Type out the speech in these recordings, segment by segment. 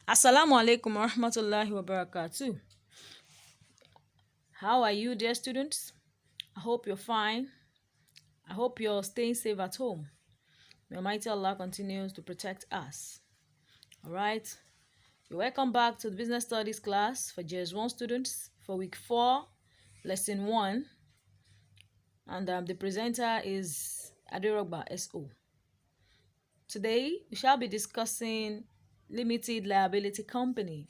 Assalamu alaikum wa rahmatullahi wa barakatuh. How are you, dear students? I hope you're fine. I hope you're staying safe at home. May Almighty Allah continues to protect us. All right. You're welcome back to the business studies class for JS1 students for week 4, lesson 1. And the presenter is Adirogba SO. Today, we shall be discussing limited liability company.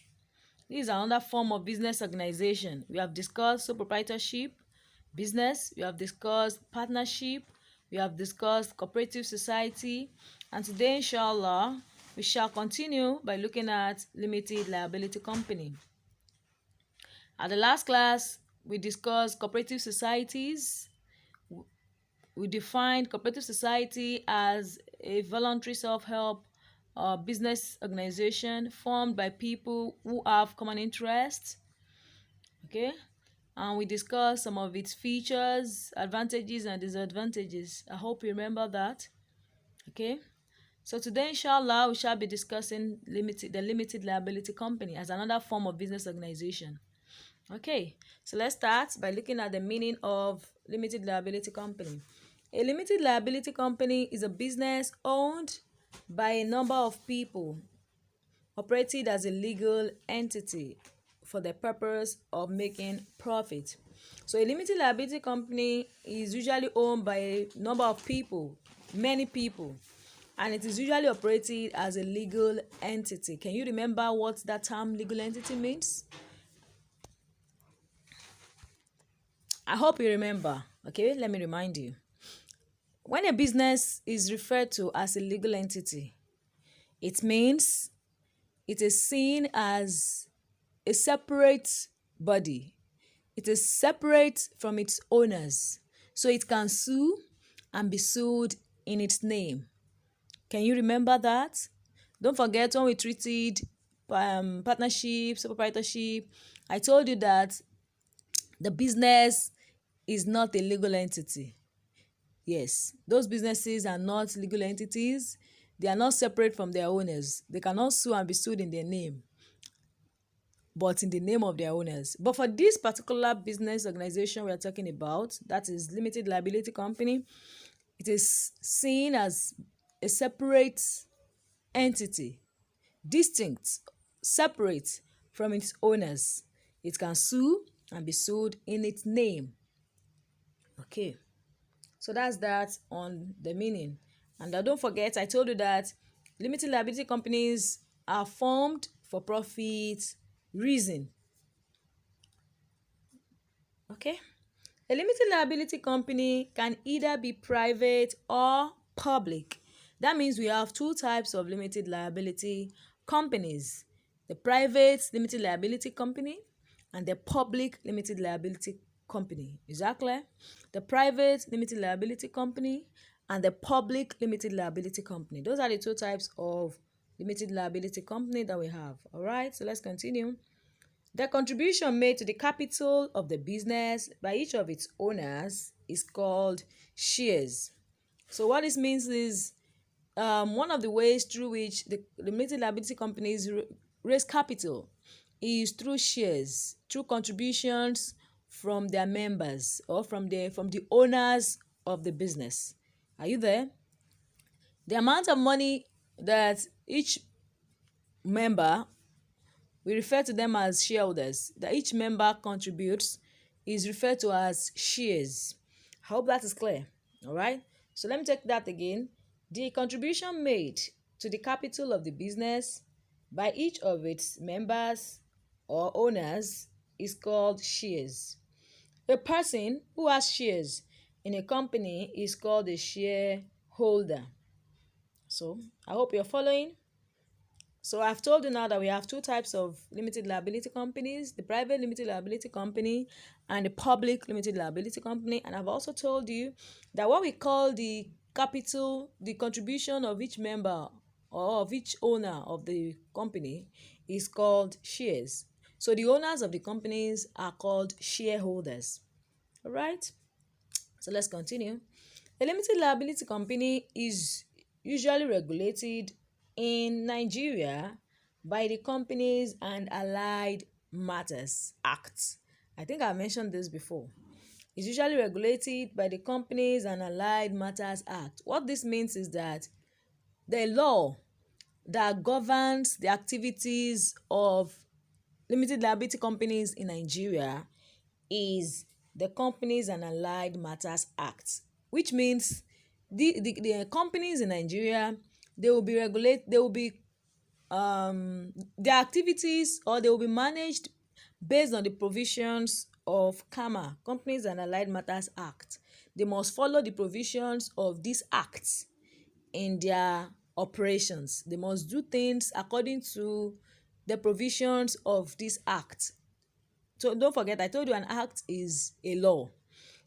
This is another form of business organization. We have discussed sole proprietorship, business, we have discussed partnership, we have discussed cooperative society, and today, inshallah, we shall continue by looking at limited liability company. At the last class, we discussed cooperative societies. We defined cooperative society as a voluntary self-help business organization formed by people who have common interests. Okay, and we discussed some of its features, advantages, and disadvantages. I hope you remember that. Okay, so today, inshallah, we shall be discussing the limited liability company as another form of business organization. Okay, so let's start by looking at the meaning of limited liability company. A limited liability company is a business owned by a number of people, operated as a legal entity for the purpose of making profit. So a limited liability company is usually owned by a number of people, many people, and it is usually operated as a legal entity. Can you remember what that term legal entity means? I hope you remember. Okay, let me remind you. When a business is referred to as a legal entity, it means it is seen as a separate body. It is separate from its owners, so it can sue and be sued in its name. Can you remember that? Don't forget when we treated partnerships, proprietorship, I told you that the business is not a legal entity. Yes, those businesses are not legal entities. They are not separate from their owners. They cannot sue and be sued in their name, but in the name of their owners. But for this particular business organization we are talking about, that is limited liability company, it is seen as a separate entity, distinct, separate from its owners. It can sue and be sued in its name. Okay, so that's that on the meaning. And don't forget, I told you that limited liability companies are formed for profit reason. Okay, a limited liability company can either be private or public. That means we have two types of limited liability companies: the private limited liability company and the public limited liability company. Is that clear? The private limited liability company and the public limited liability company. Those are the two types of limited liability company that we have. All right, so let's continue. The contribution made to the capital of the business by each of its owners is called shares. So what this means is one of the ways through which the limited liability companies raise capital is through shares, through contributions from their members or from the owners of the business. Are you there? The amount of money that each member, we refer to them as shareholders, that each member contributes, is referred to as shares. I hope that is clear. All right, so let me take that again. The contribution made to the capital of the business by each of its members or owners is called shares. A person who has shares in a company is called a shareholder. So I hope you're following. So I've told you now that we have two types of limited liability companies: the private limited liability company and the public limited liability company. And I've also told you that what we call the capital, the contribution of each member or of each owner of the company, is called shares. So the owners of the companies are called shareholders. All right, so let's continue. A limited liability company is usually regulated in Nigeria by the Companies and Allied Matters Act. I think I mentioned this before. It's usually regulated by the Companies and Allied Matters Act. What this means is that the law that governs the activities of limited liability companies in Nigeria is the Companies and Allied Matters Act, which means the companies in Nigeria, they will be their activities, or they will be managed based on the provisions of CAMA, Companies and Allied Matters Act. They must follow the provisions of this act in their operations. They must do things according to the provisions of this act. So don't forget, I told you an act is a law.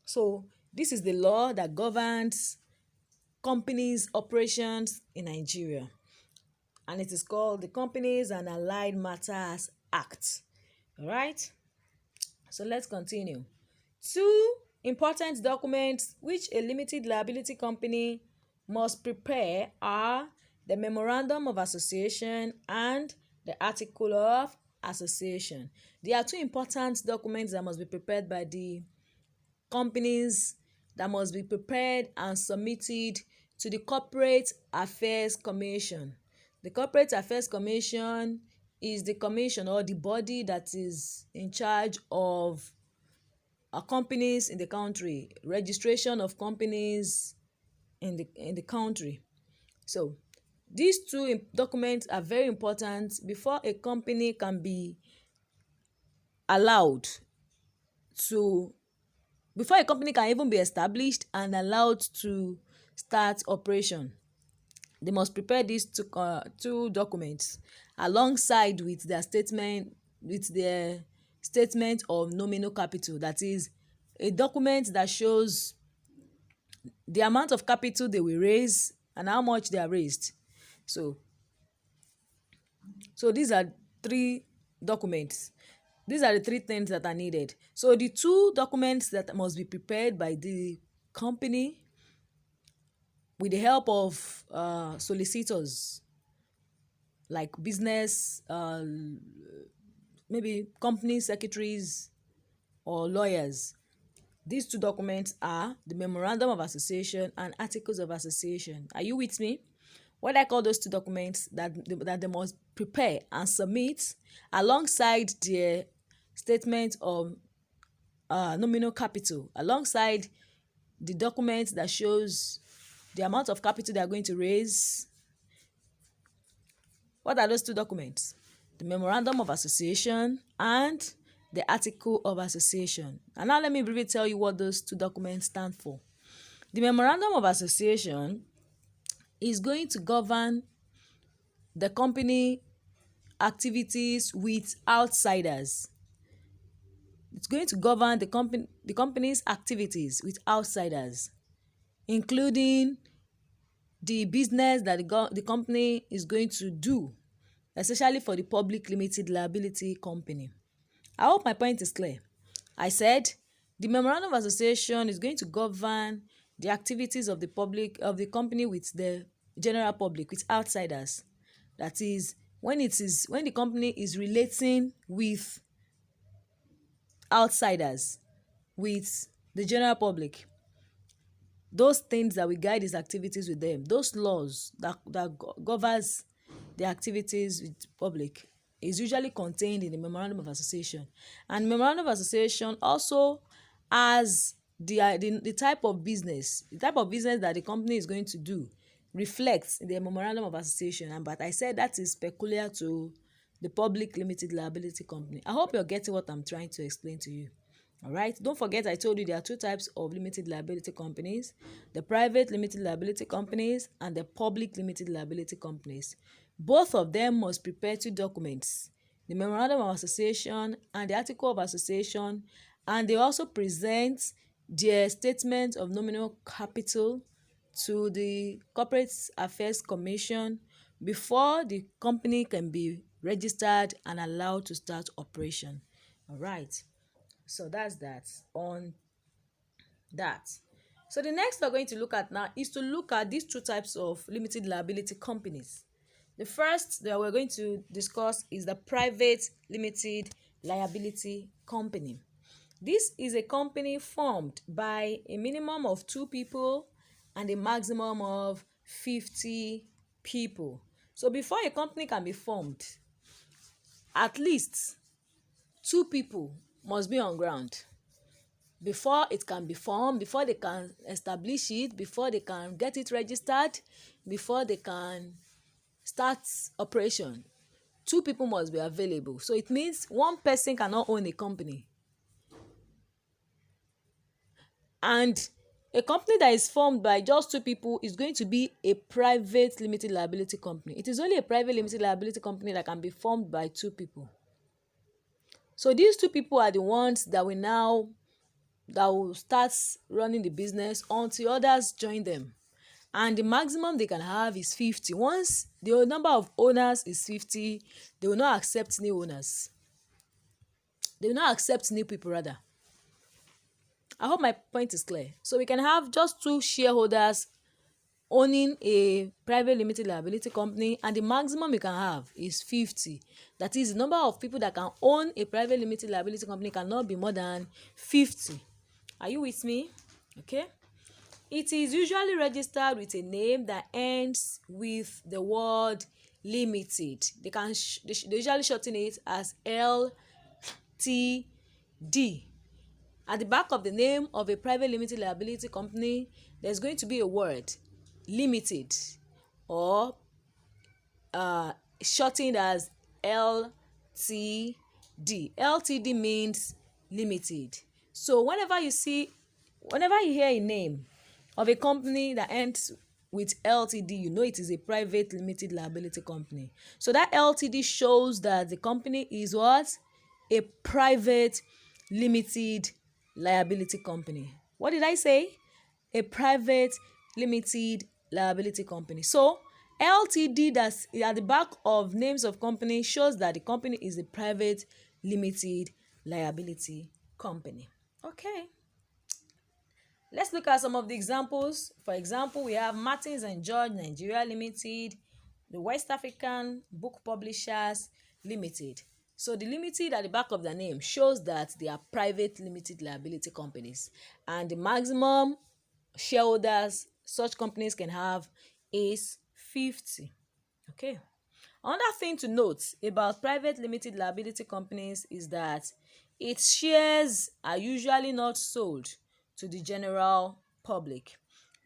So this is the law that governs companies' operations in Nigeria, and it is called the Companies and Allied Matters Act. All right, so let's continue. Two important documents which a limited liability company must prepare are the Memorandum of Association and the Article of Association. There are two important documents that must be prepared by the companies, that must be prepared and submitted to the Corporate Affairs Commission. The Corporate Affairs Commission is the commission or the body that is in charge of companies in the country, registration of companies in the country. So these two documents are very important before a company can be allowed to before a company can even be established and allowed to start operation. They must prepare these two documents alongside with their statement of nominal capital. That is a document that shows the amount of capital they will raise and how much they are raised. So these are three documents. These are the three things that are needed. So the two documents that must be prepared by the company with the help of solicitors like business, maybe company secretaries or lawyers. These two documents are the Memorandum of Association and Articles of Association. Are you with me? What I call those two documents that they must prepare and submit alongside their statement of nominal capital, alongside the document that shows the amount of capital they are going to raise. What are those two documents? The Memorandum of Association and the Article of Association. And now let me briefly tell you what those two documents stand for. The Memorandum of Association is going to govern the company activities with outsiders. It's going to govern the company's activities with outsiders, including the business that the company is going to do, especially for the public limited liability company. I hope my point is clear. I said the Memorandum of Association is going to govern the activities of the company with the general public, with outsiders. That is, when the company is relating with outsiders, with the general public, those things that will guide his activities with them, those laws that governs the activities with public, is usually contained in the Memorandum of Association. And Memorandum of Association also has the type of business that the company is going to do reflects in the Memorandum of Association. But I said that is peculiar to the public limited liability company. I hope you're getting what I'm trying to explain to you. All right, don't forget I told you there are two types of limited liability companies: the private limited liability companies and the public limited liability companies. Both of them must prepare two documents: the Memorandum of Association and the Article of Association, and they also present their statement of nominal capital to the Corporate Affairs Commission before the company can be registered and allowed to start operation. All right. So that's that on that. So the next we're going to look at now is to look at these two types of limited liability companies. The first that we're going to discuss is the private limited liability company. This is a company formed by a minimum of 2 people and a maximum of 50 people. So before a company can be formed, at least 2 people must be on ground before it can be formed, before they can establish it, before they can get it registered, before they can start operation. 2 people must be available. So it means one person cannot own a company. And a company that is formed by just 2 people is going to be a private limited liability company. It is only a private limited liability company that can be formed by 2 people. So these 2 people are the ones that will start running the business until others join them. And the maximum they can have is 50. Once the number of owners is 50, they will not accept new owners. They will not accept new people rather. I hope my point is clear. So we can have just 2 shareholders owning a private limited liability company, and the maximum you can have is 50. That is, the number of people that can own a private limited liability company cannot be more than 50. Are you with me? Okay. It is usually registered with a name that ends with the word limited. They usually shorten it as LTD. At the back of the name of a private limited liability company, there's going to be a word limited, or shortened as LTD. LTD means limited. So whenever you hear a name of a company that ends with LTD, you know it is a private limited liability company. So that LTD shows that the company is what? A private limited liability company. What did I say? A private limited liability company. So LTD that's at the back of names of company shows that the company is a private limited liability company. Okay. Let's look at some of the examples. For example, we have Martins and George Nigeria Limited, the West African Book Publishers Limited. So the limited at the back of their name shows that they are private limited liability companies, and the maximum shareholders such companies can have is 50. Okay. Another thing to note about private limited liability companies is that its shares are usually not sold to the general public.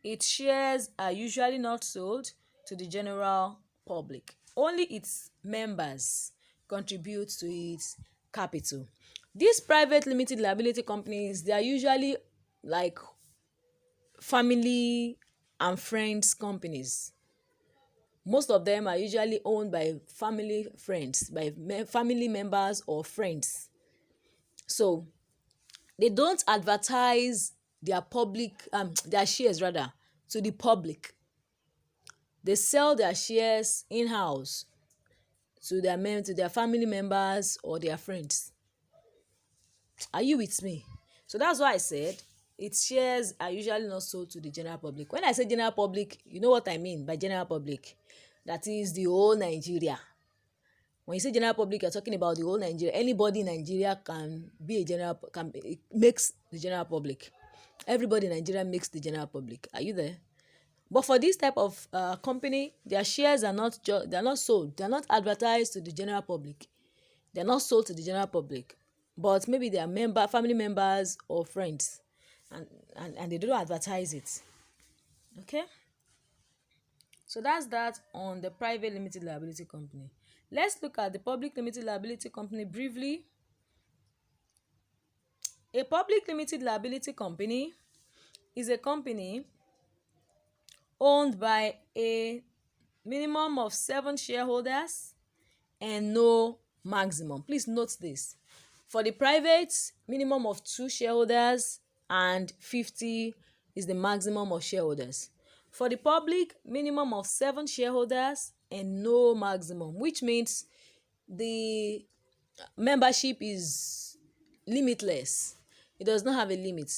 Its shares are usually not sold to the general public. Only its members contribute to its capital. These private limited liability companies, they are usually like family and friends companies. Most of them are usually owned by family members or friends. So they don't advertise their shares rather to the public. They sell their shares in-house to their family members or their friends. Are you with me? So that's why I said its shares are usually not sold to the general public. When I say general public, you know what I mean by general public. That is the whole Nigeria. When you say general public, you're talking about the whole Nigeria. Anybody in Nigeria makes the general public. Everybody in Nigeria makes the general public. Are you there? But for this type of company, their shares are they're not sold. They're not advertised to the general public. They're not sold to the general public. But maybe they are family members or friends, and they don't advertise it. Okay. So that's that on the private limited liability company. Let's look at the public limited liability company briefly. A public limited liability company is a company owned by a minimum of 7 shareholders and no maximum. Please note this. For the private, minimum of 2 shareholders and 50 is the maximum of shareholders. For the public, minimum of 7 shareholders and no maximum, which means the membership is limitless. It does not have a limit.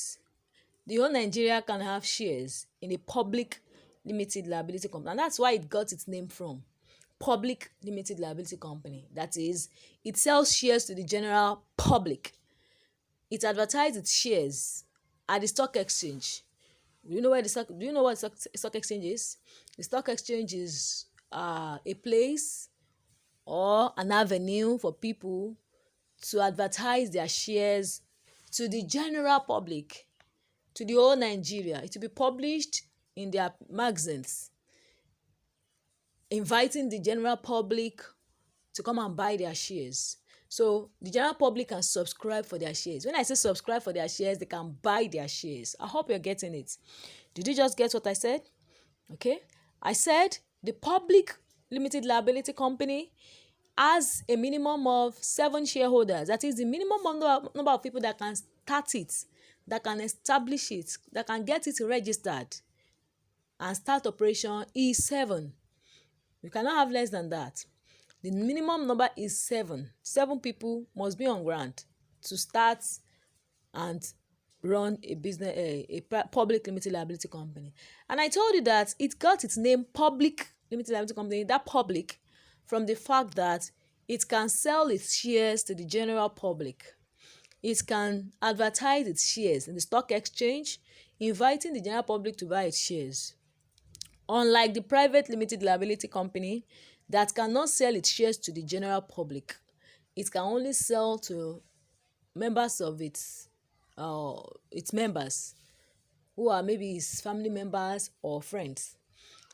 The whole Nigeria can have shares in a public limited liability company, and that's why it got its name from. public limited liability company. That is, it sells shares to the general public. It advertises its shares at the stock exchange. Do you know what stock exchange is? The stock exchange is a place or an avenue for people to advertise their shares to the general public, to the whole Nigeria. It will be published in their magazines, inviting the general public to come and buy their shares. So the general public can subscribe for their shares. When I say subscribe for their shares, they can buy their shares. I hope you're getting it. Did you just get what I said? Okay. I said the public limited liability company has a minimum of 7 shareholders. That is the minimum number of people that can start it, that can establish it, that can get it registered and start operation is 7. You cannot have less than that. The minimum number is 7. 7 people must be on ground to start and run a business, a public limited liability company. And I told you that it got its name public limited liability company, that public, from the fact that it can sell its shares to the general public. It can advertise its shares in the stock exchange, inviting the general public to buy its shares. Unlike the private limited liability company that cannot sell its shares to the general public, it can only sell to members of its members, who are maybe its family members or friends.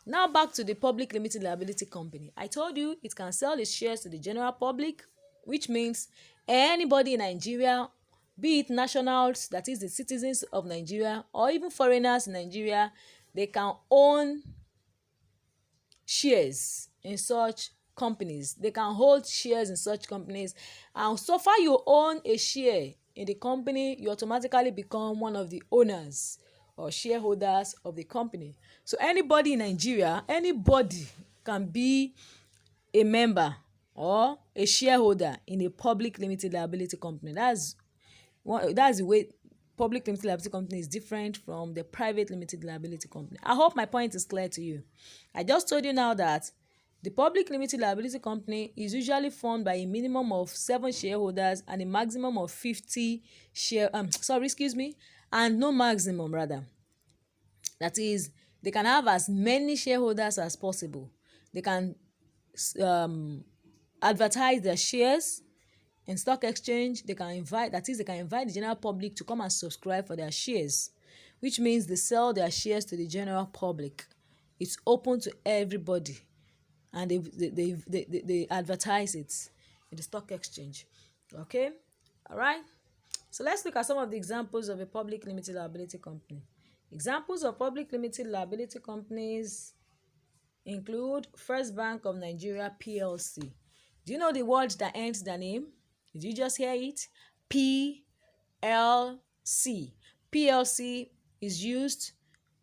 Now back to the public limited liability company. I told you it can sell its shares to the general public, which means anybody in Nigeria, be it nationals, that is the citizens of Nigeria, or even foreigners in Nigeria, they can own shares in such companies. They can hold shares in such companies, and so far you own a share in the company, you automatically become one of the owners or shareholders of the company. So anybody in Nigeria, anybody can be a member or a shareholder in a public limited liability company. That's the way public limited liability company is different from the private limited liability company. I hope my point is clear to you. I just told you now that the public limited liability company is usually formed by a minimum of 7 shareholders and a maximum of 50 and no maximum rather. That is, they can have as many shareholders as possible. They can advertise their shares in stock exchange. They can invite the general public to come and subscribe for their shares, which means they sell their shares to the general public. It's open to everybody, and they advertise it in the stock exchange. Okay, all right. So let's look at some of the examples of a public limited liability company. Examples of public limited liability companies include First Bank of Nigeria PLC. Do you know the word that ends the name? Did you just hear it? PLC. PLC is used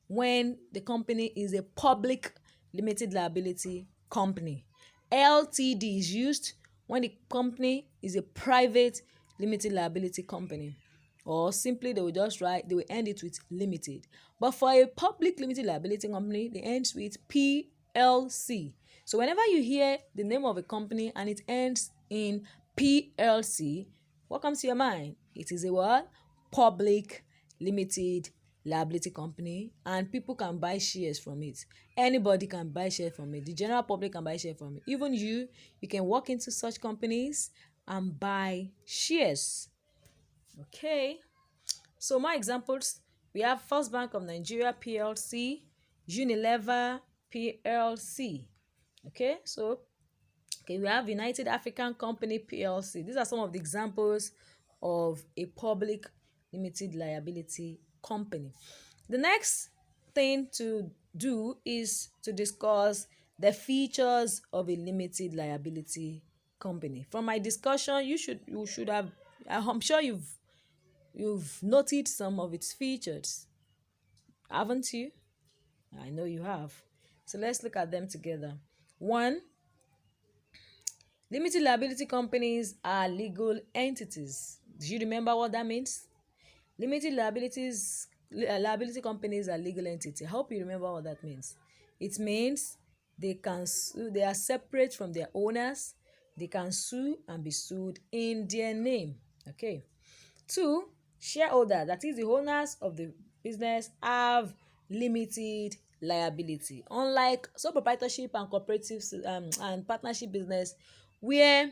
when the company is a public limited liability company. LTD is used when the company is a private limited liability company. Or simply they will end it with limited. But for a public limited liability company, they end with PLC. So whenever you hear the name of a company and it ends in PLC, what comes to your mind? It is a what? Public limited liability company, and people can buy shares from it. Anybody can buy shares from it. The general public can buy shares from it. Even you can walk into such companies and buy shares. Okay, so my examples, we have First Bank of Nigeria PLC, Unilever PLC. Okay, we have United African Company PLC. These are some of the examples of a public limited liability company. The next thing to do is to discuss the features of a limited liability company. From my discussion, you should have, I'm sure you've noted some of its features, haven't you? I know you have. So let's look at them together. 1, limited liability companies are legal entities. Do you remember what that means? Liability companies are legal entities. I hope you remember what that means. It means They can sue, they are separate from their owners. They can sue and be sued in their name. Okay. Two, shareholder, that is the owners of the business, have limited liability. Unlike sole proprietorship and cooperatives and partnership business, where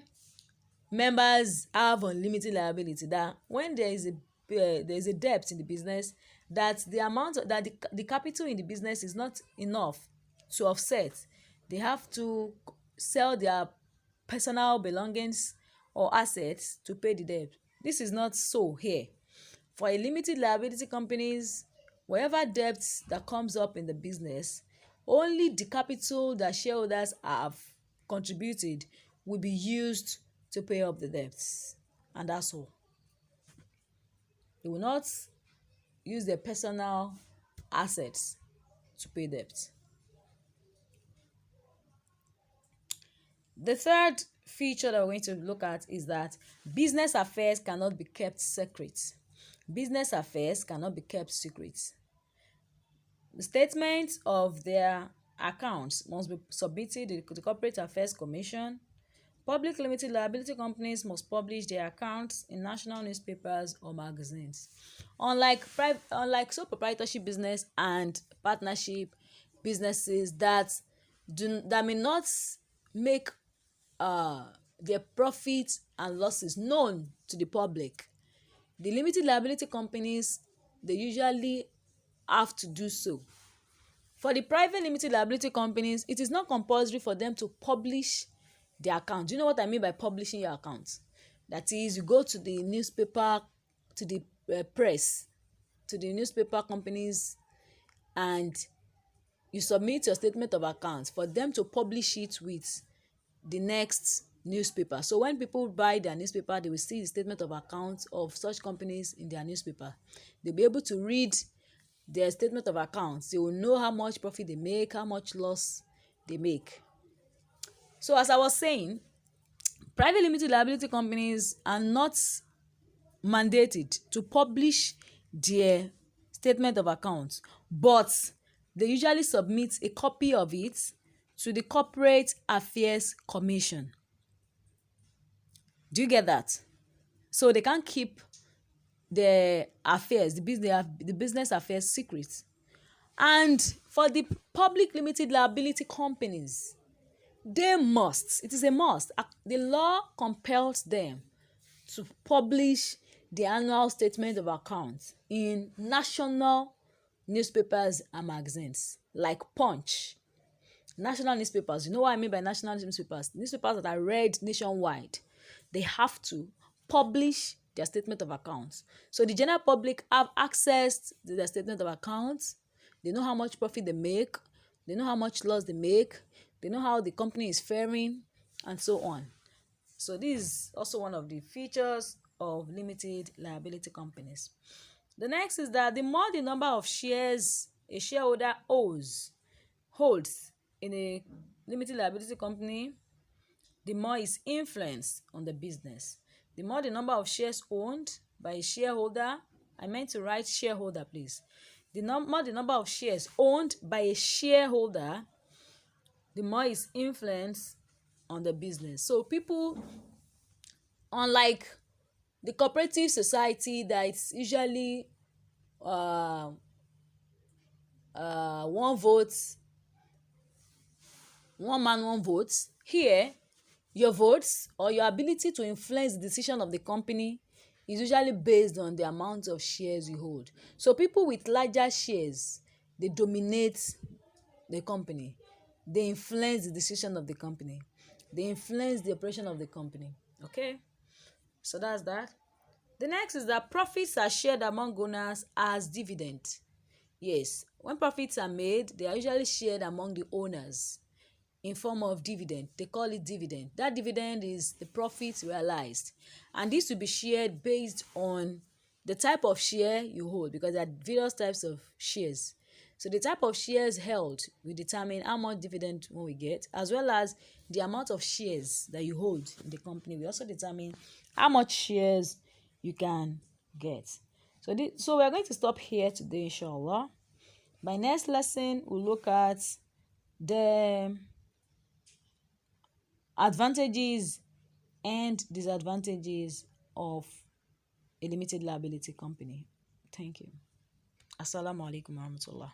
members have unlimited liability, that when there is a debt in the business, that the amount that the capital in the business is not enough to offset, they have to sell their personal belongings or assets to pay the debt. This is not so here. For a limited liability companies, whatever debts that comes up in the business, only the capital that shareholders have contributed will be used to pay up the debts, and that's all. They will not use their personal assets to pay debt. The third feature that we're going to look at is that business affairs cannot be kept secret. Business affairs cannot be kept secret. The statement of their accounts must be submitted to the Corporate Affairs Commission. Public limited liability companies must publish their accounts in national newspapers or magazines. Unlike sole proprietorship business and partnership businesses that may not make their profits and losses known to the public, the limited liability companies, they usually have to do so. For the private limited liability companies, it is not compulsory for them to publish their account. Do you know what I mean by publishing your account? That is, you go to the newspaper, to the press, to the newspaper companies, and you submit your statement of accounts for them to publish it with the next newspaper. So when people buy their newspaper, they will see the statement of accounts of such companies in their newspaper. They'll be able to read their statement of accounts. They will know how much profit they make, how much loss they make. So as I was saying, private limited liability companies are not mandated to publish their statement of accounts, but they usually submit a copy of it to the Corporate Affairs Commission. Do you get that? So they can't keep the affairs, the business affairs secret. And for the public limited liability companies, they must, it is a must. The law compels them to publish the annual statement of accounts in national newspapers and magazines like Punch. National newspapers, you know what I mean by national newspapers? Newspapers that are read nationwide. They have to publish their statement of accounts. So the general public have access to their statement of accounts. They know how much profit they make. They know how much loss they make. They know how the company is faring, and so on. So this is also one of the features of limited liability companies. The next is that the more the number of shares a shareholder holds in a limited liability company, the more its influence on the business. The more the number of shares owned by a shareholder, I meant to write shareholder, please. The more the number of shares owned by a shareholder, the more its influence on the business. So people, unlike the cooperative society that it's usually one vote, one man, one vote, here your votes or your ability to influence the decision of the company is usually based on the amount of shares you hold. So people with larger shares, they dominate the company. They influence the decision of the company. They influence the operation of the company. Okay, so that's that. The next is that profits are shared among owners as dividend. Yes, when profits are made, they are usually shared among the owners in form of dividend. They call it dividend. That dividend is the profits realized, and this will be shared based on the type of share you hold, because there are various types of shares. So the type of shares held will determine how much dividend one will get, as well as the amount of shares that you hold in the company will also determine how much shares you can get. So we're going to stop here today, inshallah. By next lesson, we'll look at the advantages and disadvantages of a limited liability company. Thank you. Assalamu alaikum warahmatullah.